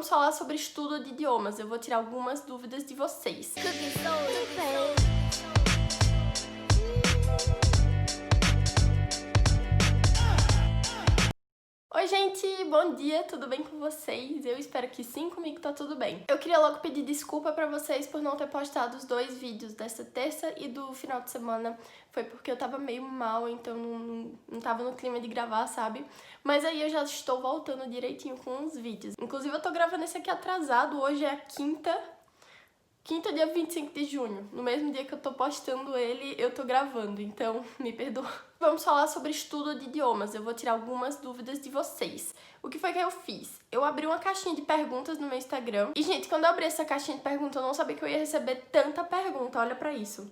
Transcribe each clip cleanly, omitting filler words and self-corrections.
Vamos falar sobre estudo de idiomas. Eu vou tirar algumas dúvidas de vocês. Oi gente, bom dia, tudo bem com vocês? Eu espero que sim, comigo tá tudo bem. Eu queria logo pedir desculpa pra vocês por não ter postado os 2 vídeos dessa terça e do final de semana. Foi porque eu tava meio mal, então não tava no clima de gravar, sabe? Mas aí eu já estou voltando direitinho com os vídeos. Inclusive eu tô gravando esse aqui atrasado, hoje é a quinta, dia 25 de junho. No mesmo dia que eu tô postando ele, eu tô gravando, então me perdoa. Vamos falar sobre estudo de idiomas. Eu vou tirar algumas dúvidas de vocês. O que foi que eu fiz? Eu abri uma caixinha de perguntas no meu Instagram. E, gente, quando eu abri essa caixinha de perguntas, eu não sabia que eu ia receber tanta pergunta. Olha pra isso.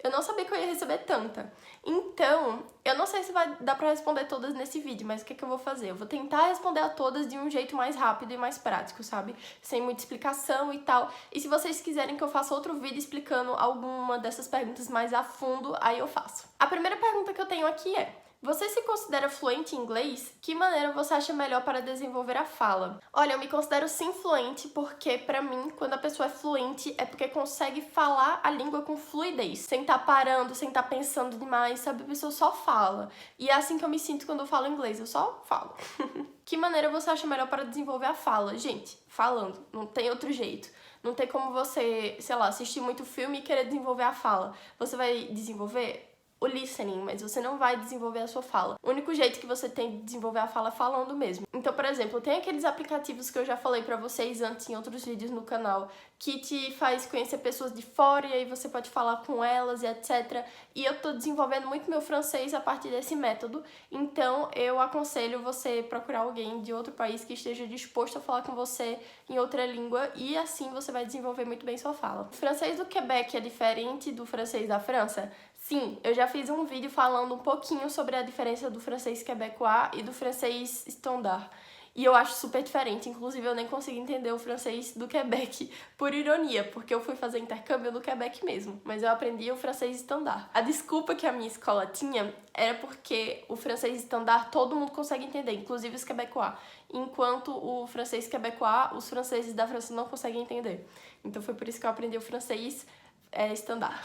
Eu não sabia que eu ia receber tanta. Então, eu não sei se vai dar pra responder todas nesse vídeo, mas o que eu vou fazer? Eu vou tentar responder a todas de um jeito mais rápido e mais prático, sabe? Sem muita explicação e tal. E se vocês quiserem que eu faça outro vídeo explicando alguma dessas perguntas mais a fundo, aí eu faço. A primeira pergunta que eu tenho aqui é: você se considera fluente em inglês? Que maneira você acha melhor para desenvolver a fala? Olha, eu me considero sim fluente porque, pra mim, quando a pessoa é fluente é porque consegue falar a língua com fluidez, sem estar parando, sem estar pensando demais, sabe? A pessoa só fala. E é assim que eu me sinto quando eu falo inglês, eu só falo. Que maneira você acha melhor para desenvolver a fala? Gente, falando, não tem outro jeito. Não tem como você, sei lá, assistir muito filme e querer desenvolver a fala. Você vai desenvolver o listening, mas você não vai desenvolver a sua fala. O único jeito que você tem de desenvolver a fala é falando mesmo. Então, por exemplo, tem aqueles aplicativos que eu já falei pra vocês antes em outros vídeos no canal, que te faz conhecer pessoas de fora e aí você pode falar com elas e etc. E eu tô desenvolvendo muito meu francês a partir desse método, então eu aconselho você procurar alguém de outro país que esteja disposto a falar com você em outra língua e assim você vai desenvolver muito bem sua fala. O francês do Quebec é diferente do francês da França? Sim, eu já fiz um vídeo falando um pouquinho sobre a diferença do francês quebecois e do francês standard. E eu acho super diferente, inclusive eu nem consegui entender o francês do Quebec, por ironia, porque eu fui fazer intercâmbio no Quebec mesmo, mas eu aprendi o francês standard. A desculpa que a minha escola tinha era porque o francês standard todo mundo consegue entender, inclusive os quebecois, enquanto o francês quebecois, os franceses da França não conseguem entender. Então foi por isso que eu aprendi o francês standard.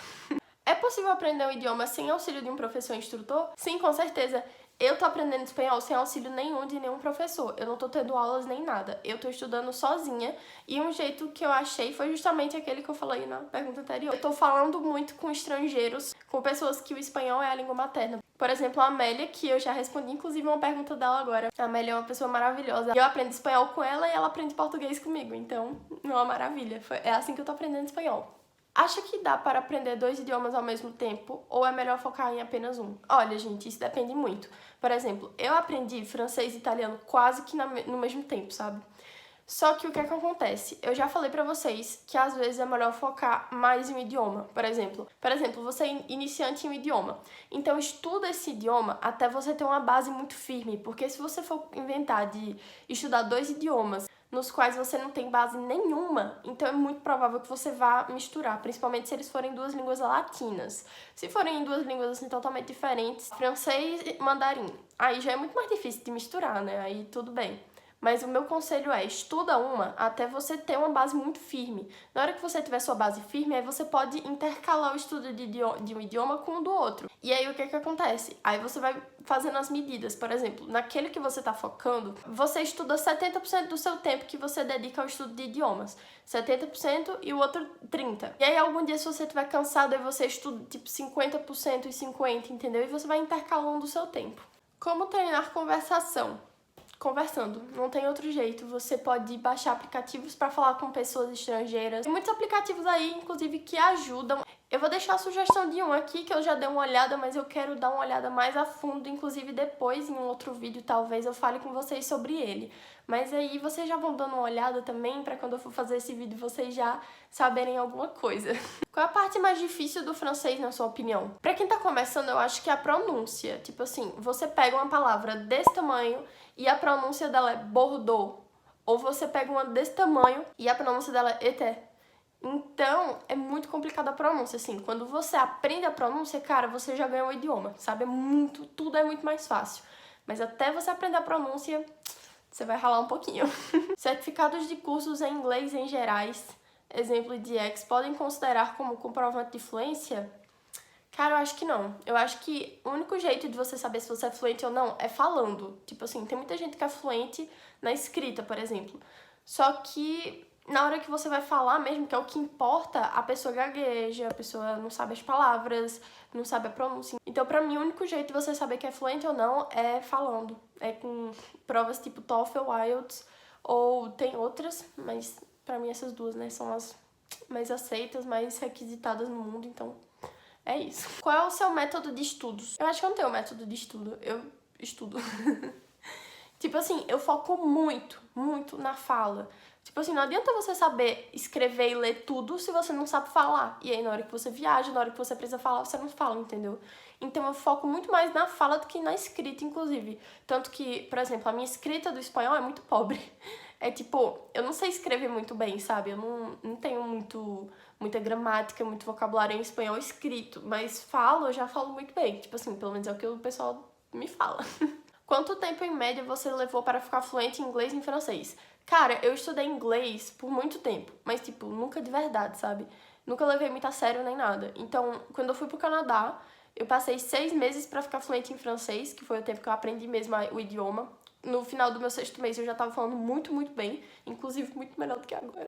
É possível aprender um idioma sem auxílio de um professor instrutor? Sim, com certeza. Eu tô aprendendo espanhol sem auxílio nenhum de nenhum professor. Eu não tô tendo aulas nem nada. Eu tô estudando sozinha e um jeito que eu achei foi justamente aquele que eu falei na pergunta anterior. Eu tô falando muito com estrangeiros, com pessoas que o espanhol é a língua materna. Por exemplo, a Amélia, que eu já respondi inclusive uma pergunta dela agora. A Amélia é uma pessoa maravilhosa. Eu aprendo espanhol com ela e ela aprende português comigo. Então, é uma maravilha. É assim que eu tô aprendendo espanhol. Acha que dá para aprender 2 idiomas ao mesmo tempo ou é melhor focar em apenas um? Olha, gente, isso depende muito. Por exemplo, eu aprendi francês e italiano quase que no mesmo tempo, sabe? Só que o que é que acontece? Eu já falei pra vocês que às vezes é melhor focar mais em um idioma. Por exemplo, você é iniciante em um idioma. Então estuda esse idioma até você ter uma base muito firme. Porque se você for inventar de estudar 2 idiomas nos quais você não tem base nenhuma, então é muito provável que você vá misturar, principalmente se eles forem 2 línguas latinas. Se forem 2 línguas assim totalmente diferentes, francês e mandarim, aí já é muito mais difícil de misturar, né? Aí tudo bem. Mas o meu conselho é, estuda uma até você ter uma base muito firme. Na hora que você tiver sua base firme, aí você pode intercalar o estudo de um idioma com o do outro. E aí o que acontece? Aí você vai fazendo as medidas. Por exemplo, naquele que você tá focando, você estuda 70% do seu tempo que você dedica ao estudo de idiomas. 70% e o outro 30%. E aí algum dia se você estiver cansado, aí você estuda tipo 50% e 50%, entendeu? E você vai intercalando o seu tempo. Como treinar conversação? Conversando, não tem outro jeito. Você pode baixar aplicativos para falar com pessoas estrangeiras. Tem muitos aplicativos aí, inclusive, que ajudam. Eu vou deixar a sugestão de um aqui que eu já dei uma olhada, mas eu quero dar uma olhada mais a fundo, inclusive depois, em um outro vídeo, talvez eu fale com vocês sobre ele. Mas aí vocês já vão dando uma olhada também, pra quando eu for fazer esse vídeo vocês já saberem alguma coisa. Qual é a parte mais difícil do francês, na sua opinião? Pra quem tá começando, eu acho que é a pronúncia. Tipo assim, você pega uma palavra desse tamanho e a pronúncia dela é Bordeaux. Ou você pega uma desse tamanho e a pronúncia dela é été. Então, é muito complicada a pronúncia, assim. Quando você aprende a pronúncia, cara, você já ganhou o idioma, sabe? Tudo é muito mais fácil. Mas até você aprender a pronúncia, você vai ralar um pouquinho. Certificados de cursos em inglês em gerais, exemplo de X, podem considerar como comprovante de fluência? Cara, eu acho que não. Eu acho que o único jeito de você saber se você é fluente ou não é falando. Tipo assim, tem muita gente que é fluente na escrita, por exemplo. Só que na hora que você vai falar mesmo, que é o que importa, a pessoa gagueja, a pessoa não sabe as palavras, não sabe a pronúncia. Então, pra mim, o único jeito de você saber que é fluente ou não é falando. É com provas tipo TOEFL, IELTS, ou tem outras, mas pra mim essas duas, né, são as mais aceitas, mais requisitadas no mundo, então é isso. Qual é o seu método de estudos? Eu acho que eu não tenho método de estudo, eu estudo. Tipo assim, eu foco muito, muito na fala. Tipo assim, não adianta você saber escrever e ler tudo se você não sabe falar. E aí, na hora que você viaja, na hora que você precisa falar, você não fala, entendeu? Então, eu foco muito mais na fala do que na escrita, inclusive. Tanto que, por exemplo, a minha escrita do espanhol é muito pobre. É tipo, eu não sei escrever muito bem, sabe? Eu não tenho muita gramática, muito vocabulário em espanhol escrito. Mas falo, eu já falo muito bem. Tipo assim, pelo menos é o que o pessoal me fala. Quanto tempo, em média, você levou para ficar fluente em inglês e em francês? Cara, eu estudei inglês por muito tempo, mas, tipo, nunca de verdade, sabe? Nunca levei muito a sério nem nada. Então, quando eu fui pro Canadá, eu passei 6 meses para ficar fluente em francês, que foi o tempo que eu aprendi mesmo o idioma. No final do meu 6º mês, eu já tava falando muito, muito bem, inclusive muito melhor do que agora.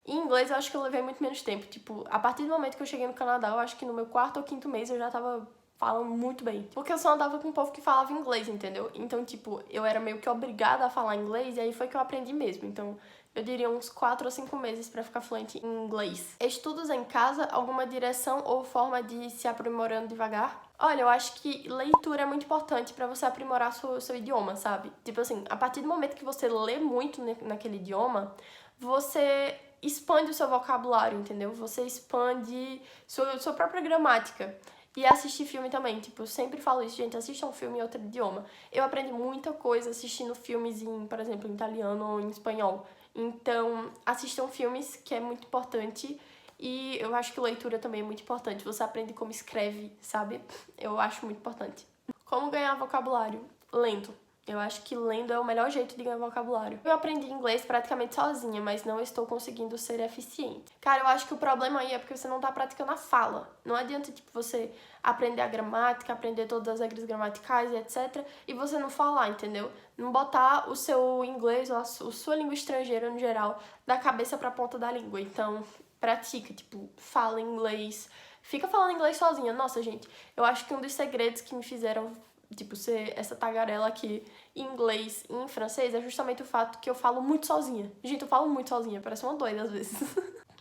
Em inglês, eu acho que eu levei muito menos tempo. Tipo, a partir do momento que eu cheguei no Canadá, eu acho que no meu 4º ou 5º mês eu já tava falando muito bem. Porque eu só andava com um povo que falava inglês, entendeu? Então, tipo, eu era meio que obrigada a falar inglês e aí foi que eu aprendi mesmo. Então, eu diria uns 4 ou 5 meses pra ficar fluente em inglês. Estudos em casa, alguma direção ou forma de se aprimorando devagar? Olha, eu acho que leitura é muito importante pra você aprimorar seu idioma, sabe? Tipo assim, a partir do momento que você lê muito naquele idioma, você expande o seu vocabulário, entendeu? Você expande sua própria gramática. E assistir filme também, tipo, eu sempre falo isso, gente, assista um filme em outro idioma. Eu aprendi muita coisa assistindo filmes em, por exemplo, em italiano ou em espanhol. Então, assistam filmes, que é muito importante. E eu acho que leitura também é muito importante. Você aprende como escreve, sabe? Eu acho muito importante. Como ganhar vocabulário? Lendo. Eu acho que lendo é o melhor jeito de ganhar vocabulário. Eu aprendi inglês praticamente sozinha, mas não estou conseguindo ser eficiente. Cara, eu acho que o problema aí é porque você não tá praticando a fala. Não adianta, tipo, você aprender a gramática, aprender todas as regras gramaticais e etc. e você não falar, entendeu? Não botar o seu inglês ou a sua língua estrangeira no geral da cabeça pra ponta da língua. Então, pratica, tipo, fala inglês. Fica falando inglês sozinha. Nossa, gente, eu acho que um dos segredos que me fizeram tipo, ser essa tagarela aqui em inglês e em francês é justamente o fato que eu falo muito sozinha. Gente, eu falo muito sozinha, parece uma doida às vezes.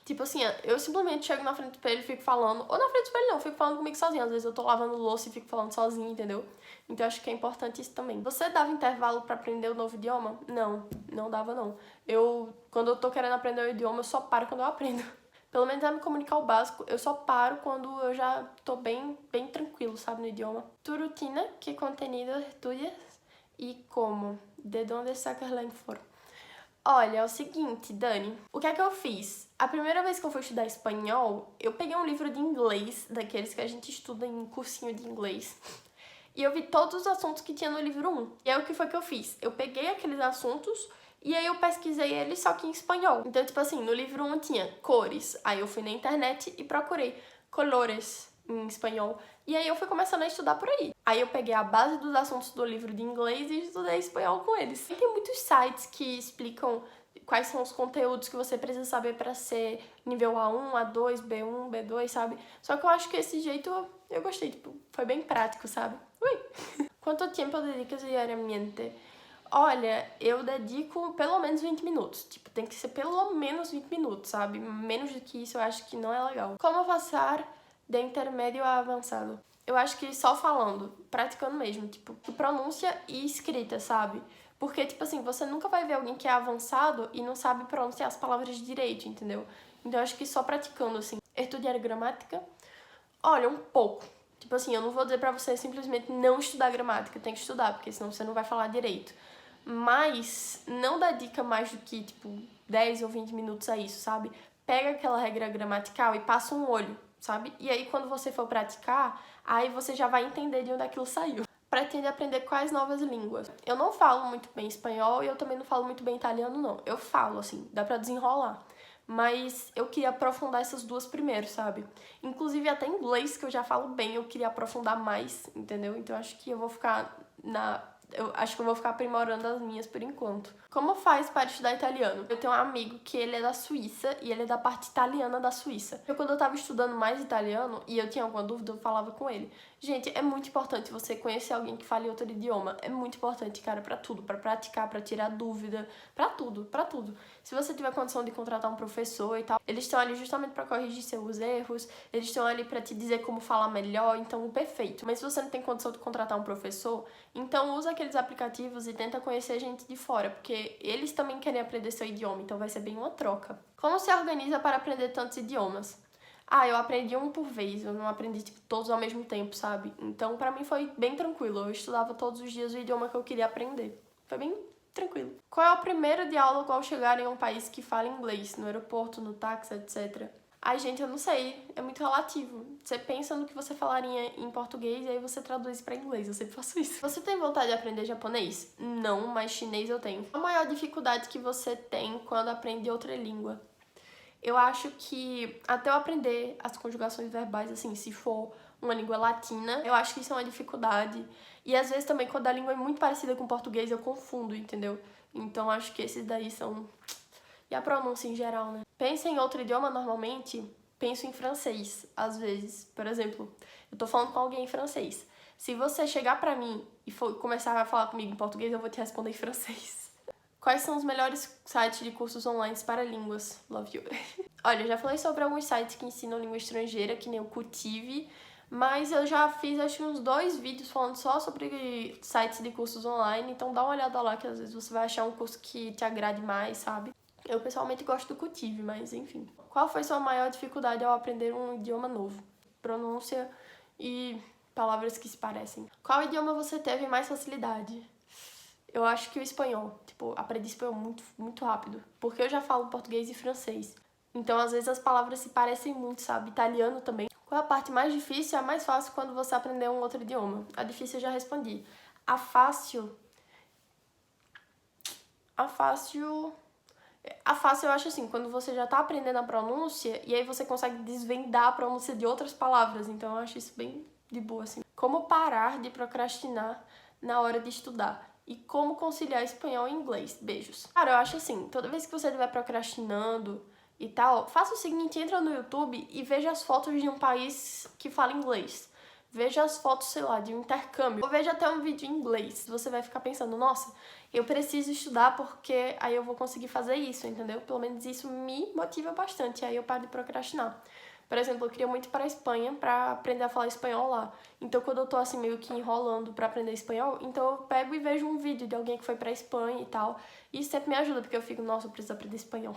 Tipo assim, eu simplesmente chego na frente do espelho e fico falando, ou na frente do espelho não, eu fico falando comigo sozinha. Às vezes eu tô lavando louça e fico falando sozinha, entendeu? Então eu acho que é importante isso também. Você dava intervalo pra aprender um novo idioma? Não, não dava não. Quando eu tô querendo aprender o idioma, eu só paro quando eu aprendo. Pelo menos a me comunicar o básico, eu só paro quando eu já tô bem tranquilo, sabe, no idioma. Tu rutina, que contenido estudas e como? De onde sacas la informação? Olha, é o seguinte, Dani, o que é que eu fiz? A primeira vez que eu fui estudar espanhol, eu peguei um livro de inglês, daqueles que a gente estuda em cursinho de inglês, e eu vi todos os assuntos que tinha no livro 1. E aí o que foi que eu fiz? Eu peguei aqueles assuntos e aí eu pesquisei eles só que em espanhol. Então, tipo assim, no livro 1 tinha cores. Aí eu fui na internet e procurei colores em espanhol. E aí eu fui começando a estudar por aí. Aí eu peguei a base dos assuntos do livro de inglês e estudei espanhol com eles. E tem muitos sites que explicam quais são os conteúdos que você precisa saber para ser nível A1, A2, B1, B2, sabe? Só que eu acho que esse jeito eu gostei, tipo, foi bem prático, sabe? Ui! Quanto tempo dedicas diariamente? Olha, eu dedico pelo menos 20 minutos. Tipo, tem que ser pelo menos 20 minutos, sabe? Menos do que isso eu acho que não é legal. Como passar de intermédio a avançado? Eu acho que só falando, praticando mesmo, tipo, pronúncia e escrita, sabe? Porque, tipo assim, você nunca vai ver alguém que é avançado e não sabe pronunciar as palavras direito, entendeu? Então eu acho que só praticando, assim. Estudar gramática? Olha, um pouco. Tipo assim, eu não vou dizer pra você simplesmente não estudar gramática, tem que estudar, porque senão você não vai falar direito. Mas não dedica mais do que, tipo, 10 ou 20 minutos a isso, sabe? Pega aquela regra gramatical e passa um olho, sabe? E aí, quando você for praticar, aí você já vai entender de onde aquilo saiu. pretende aprender quais novas línguas? Eu não falo muito bem espanhol e eu também não falo muito bem italiano, não. Eu falo, assim, dá pra desenrolar. Mas eu queria aprofundar essas duas primeiro, sabe? Inclusive até inglês, que eu já falo bem, eu queria aprofundar mais, entendeu? Então acho que eu vou ficar Eu acho que eu vou ficar aprimorando as minhas por enquanto. Como faz para estudar italiano? Eu tenho um amigo que ele é da Suíça e ele é da parte italiana da Suíça. Quando eu tava estudando mais italiano e eu tinha alguma dúvida, eu falava com ele. Gente, é muito importante você conhecer alguém que fale outro idioma. É muito importante, cara, pra tudo. Pra praticar, pra tirar dúvida, pra tudo, pra tudo. Se você tiver condição de contratar um professor e tal, eles estão ali justamente pra corrigir seus erros, eles estão ali pra te dizer como falar melhor, então perfeito. Mas se você não tem condição de contratar um professor, então usa aqueles aplicativos e tenta conhecer gente de fora, porque eles também querem aprender seu idioma, então vai ser bem uma troca. Como se organiza para aprender tantos idiomas? Eu aprendi um por vez, eu não aprendi tipo, todos ao mesmo tempo, sabe? Então pra mim foi bem tranquilo, eu estudava todos os dias o idioma que eu queria aprender. Foi bem tranquilo. Qual é o primeiro diálogo ao chegar em um país que fala inglês? No aeroporto, no táxi, etc. Gente, eu não sei, é muito relativo. Você pensa no que você falaria em português e aí você traduz pra inglês, eu sempre faço isso. Você tem vontade de aprender japonês? Não, mas chinês eu tenho. Qual a maior dificuldade que você tem quando aprende outra língua? Eu acho que até eu aprender as conjugações verbais, assim, se for uma língua latina, eu acho que isso é uma dificuldade. E às vezes também, quando a língua é muito parecida com o português, eu confundo, entendeu? Então acho que esses daí são... E a pronúncia em geral, né? Pensa em outro idioma, normalmente, penso em francês, às vezes. Por exemplo, eu tô falando com alguém em francês. Se você chegar pra mim e for começar a falar comigo em português, eu vou te responder em francês. Quais são os melhores sites de cursos online para línguas? Love you. Olha, eu já falei sobre alguns sites que ensinam língua estrangeira, que nem o Cultive, mas eu já fiz acho que uns 2 vídeos falando só sobre sites de cursos online, então dá uma olhada lá que às vezes você vai achar um curso que te agrade mais, sabe? Eu pessoalmente gosto do Cultive, mas enfim. Qual foi sua maior dificuldade ao aprender um idioma novo? Pronúncia e palavras que se parecem. Qual idioma você teve mais facilidade? Eu acho que o espanhol. Tipo, aprendi espanhol muito, muito rápido. Porque eu já falo português e francês. Então, às vezes, as palavras se parecem muito, sabe? Italiano também. Qual é a parte mais difícil e a mais fácil quando você aprender um outro idioma? A difícil eu já respondi. A fácil... A fácil eu acho assim, quando você já tá aprendendo a pronúncia e aí você consegue desvendar a pronúncia de outras palavras. Então, eu acho isso bem de boa, assim. Como parar de procrastinar na hora de estudar? E como conciliar espanhol e inglês? Beijos. Cara, eu acho assim, toda vez que você estiver procrastinando e tal, faça o seguinte, entra no YouTube e veja as fotos de um país que fala inglês. Veja as fotos, sei lá, de um intercâmbio. Ou veja até um vídeo em inglês. Você vai ficar pensando, nossa, eu preciso estudar porque aí eu vou conseguir fazer isso, entendeu? Pelo menos isso me motiva bastante, aí eu paro de procrastinar. Por exemplo, eu queria muito ir para a Espanha para aprender a falar espanhol lá. Então, quando eu tô assim meio que enrolando para aprender espanhol, então eu pego e vejo um vídeo de alguém que foi para a Espanha e tal. E isso sempre me ajuda, porque eu fico, nossa, eu preciso aprender espanhol.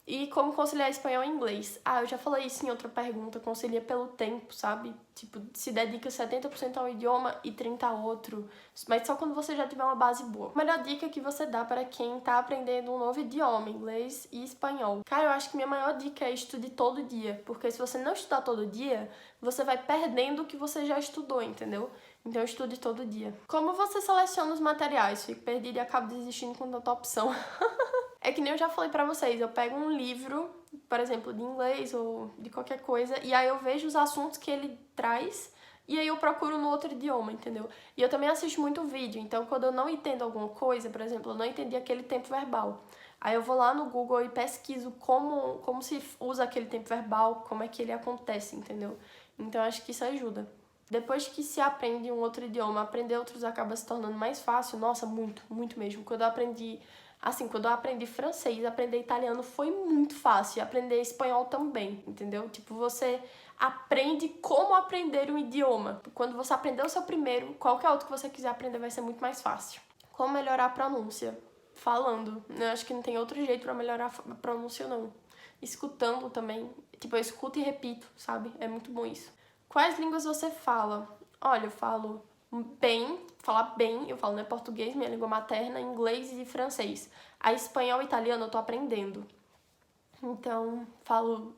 E como conciliar espanhol e inglês? Eu já falei isso em outra pergunta, concilia pelo tempo, sabe? Tipo, se dedica 70% ao idioma e 30% ao outro, mas só quando você já tiver uma base boa. A melhor dica que você dá para quem tá aprendendo um novo idioma, inglês e espanhol? Cara, eu acho que minha maior dica é estude todo dia, porque se você não estudar todo dia, você vai perdendo o que você já estudou, entendeu? Então estude todo dia. Como você seleciona os materiais? Fico perdida e acabo desistindo com tanta opção. É que nem eu já falei pra vocês, eu pego um livro, por exemplo, de inglês ou de qualquer coisa, e aí eu vejo os assuntos que ele traz, e aí eu procuro no outro idioma, entendeu? E eu também assisto muito vídeo, então quando eu não entendo alguma coisa, por exemplo, eu não entendi aquele tempo verbal, aí eu vou lá no Google e pesquiso como se usa aquele tempo verbal, como é que ele acontece, entendeu? Então eu acho que isso ajuda. Depois que se aprende um outro idioma, aprender outros acaba se tornando mais fácil. Nossa, muito, muito mesmo. Quando eu aprendi francês, aprender italiano foi muito fácil. E aprender espanhol também, entendeu? Tipo, você aprende como aprender um idioma. Quando você aprender o seu primeiro, qualquer outro que você quiser aprender vai ser muito mais fácil. Como melhorar a pronúncia? Falando. Eu acho que não tem outro jeito pra melhorar a pronúncia, não. Escutando também. Tipo, eu escuto e repito, sabe? É muito bom isso. Quais línguas você fala? Olha, eu falo bem, falar bem, eu falo, né, português, minha língua materna, inglês e francês. A espanhol e italiano eu tô aprendendo. Então, falo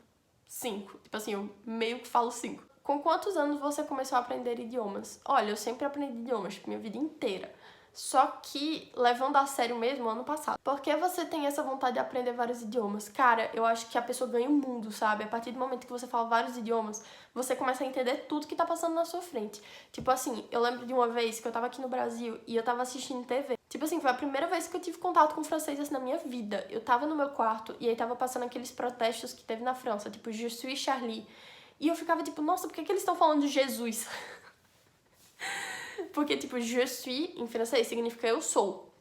5. Tipo assim, eu meio que falo 5. Com quantos anos você começou a aprender idiomas? Olha, eu sempre aprendi idiomas, tipo, minha vida inteira. Só que, levando a sério mesmo, ano passado. Por que você tem essa vontade de aprender vários idiomas? Cara, eu acho que a pessoa ganha o mundo, sabe? A partir do momento que você fala vários idiomas, você começa a entender tudo que tá passando na sua frente. Tipo assim, eu lembro de uma vez que eu tava aqui no Brasil e eu tava assistindo TV. Tipo assim, foi a primeira vez que eu tive contato com francês assim, na minha vida. Eu tava no meu quarto e aí tava passando aqueles protestos que teve na França, tipo, Je suis Charlie. E eu ficava tipo, nossa, por que eles estão falando de Jesus? Porque, tipo, je suis, em francês, significa eu sou.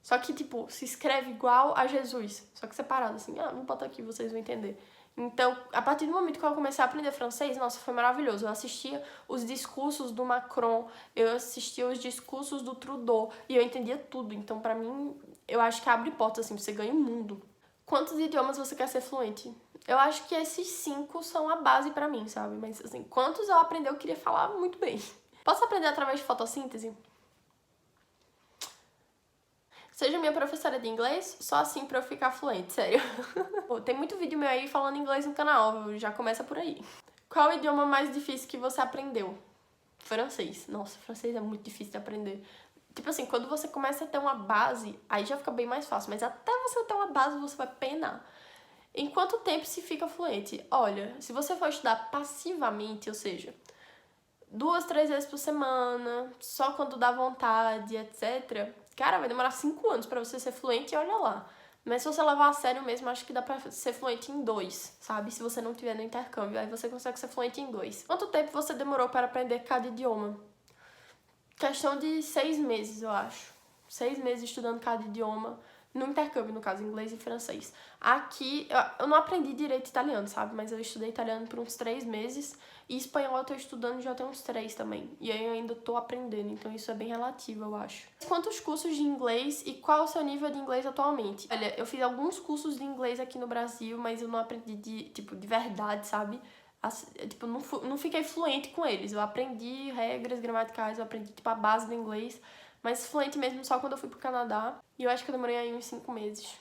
Só que, tipo, se escreve igual a Jesus. Só que separado, assim. Ah, vou botar aqui, vocês vão entender. Então, a partir do momento que eu comecei a aprender francês, nossa, foi maravilhoso. Eu assistia os discursos do Macron, eu assistia os discursos do Trudeau, e eu entendia tudo. Então, pra mim, eu acho que abre portas, assim, você ganha o mundo. Quantos idiomas você quer ser fluente? Eu acho que esses 5 são a base pra mim, sabe? Mas, assim, quantos eu aprendi, eu queria falar muito bem. Posso aprender através de fotossíntese? Seja minha professora de inglês, só assim pra eu ficar fluente, sério. Pô, tem muito vídeo meu aí falando inglês no canal, já começa por aí. Qual o idioma mais difícil que você aprendeu? Francês. Nossa, francês é muito difícil de aprender. Tipo assim, quando você começa a ter uma base, aí já fica bem mais fácil. Mas até você ter uma base, você vai penar. Em quanto tempo se fica fluente? Olha, se você for estudar passivamente, ou seja, 2, 3 vezes por semana, só quando dá vontade, etc. Cara, vai demorar 5 anos pra você ser fluente e olha lá. Mas se você levar a sério mesmo, acho que dá pra ser fluente em 2, sabe? Se você não tiver no intercâmbio, aí você consegue ser fluente em 2. Quanto tempo você demorou para aprender cada idioma? Questão de 6 meses, eu acho. 6 meses estudando cada idioma. No intercâmbio, no caso, inglês e francês. Aqui, eu não aprendi direito italiano, sabe? Mas eu estudei italiano por uns 3 meses. E espanhol eu tô estudando já tem uns 3 também. E aí eu ainda tô aprendendo, então isso é bem relativo, eu acho. Quantos cursos de inglês e qual é o seu nível de inglês atualmente? Olha, eu fiz alguns cursos de inglês aqui no Brasil, mas eu não aprendi de verdade, sabe? Tipo, não fiquei fluente com eles. Eu aprendi regras gramaticais, eu aprendi, tipo, a base do inglês. Mas fluente mesmo só quando eu fui pro Canadá. E eu acho que eu demorei aí uns 5 meses.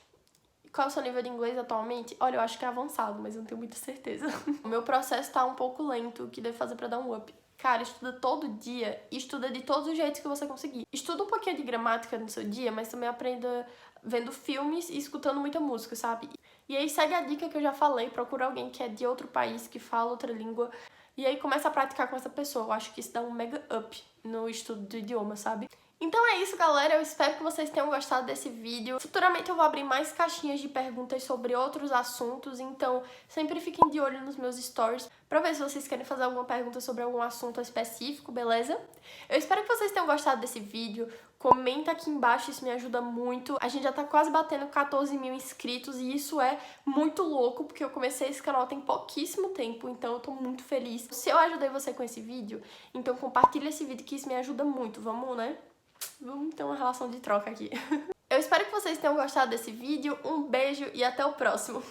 Qual é o seu nível de inglês atualmente? Olha, eu acho que é avançado, mas eu não tenho muita certeza. O meu processo tá um pouco lento, o que devo fazer pra dar um up? Cara, estuda todo dia e estuda de todos os jeitos que você conseguir. Estuda um pouquinho de gramática no seu dia, mas também aprenda vendo filmes e escutando muita música, sabe? E aí segue a dica que eu já falei, procura alguém que é de outro país, que fala outra língua. E aí começa a praticar com essa pessoa. Eu acho que isso dá um mega up no estudo do idioma, sabe? Então é isso, galera. Eu espero que vocês tenham gostado desse vídeo. Futuramente eu vou abrir mais caixinhas de perguntas sobre outros assuntos, então sempre fiquem de olho nos meus stories pra ver se vocês querem fazer alguma pergunta sobre algum assunto específico, beleza? Eu espero que vocês tenham gostado desse vídeo. Comenta aqui embaixo, isso me ajuda muito. A gente já tá quase batendo 14 mil inscritos e isso é muito louco, porque eu comecei esse canal tem pouquíssimo tempo, então eu tô muito feliz. Se eu ajudei você com esse vídeo, então compartilha esse vídeo que isso me ajuda muito. Vamos, né? Vamos ter uma relação de troca aqui. Eu espero que vocês tenham gostado desse vídeo. Um beijo e até o próximo.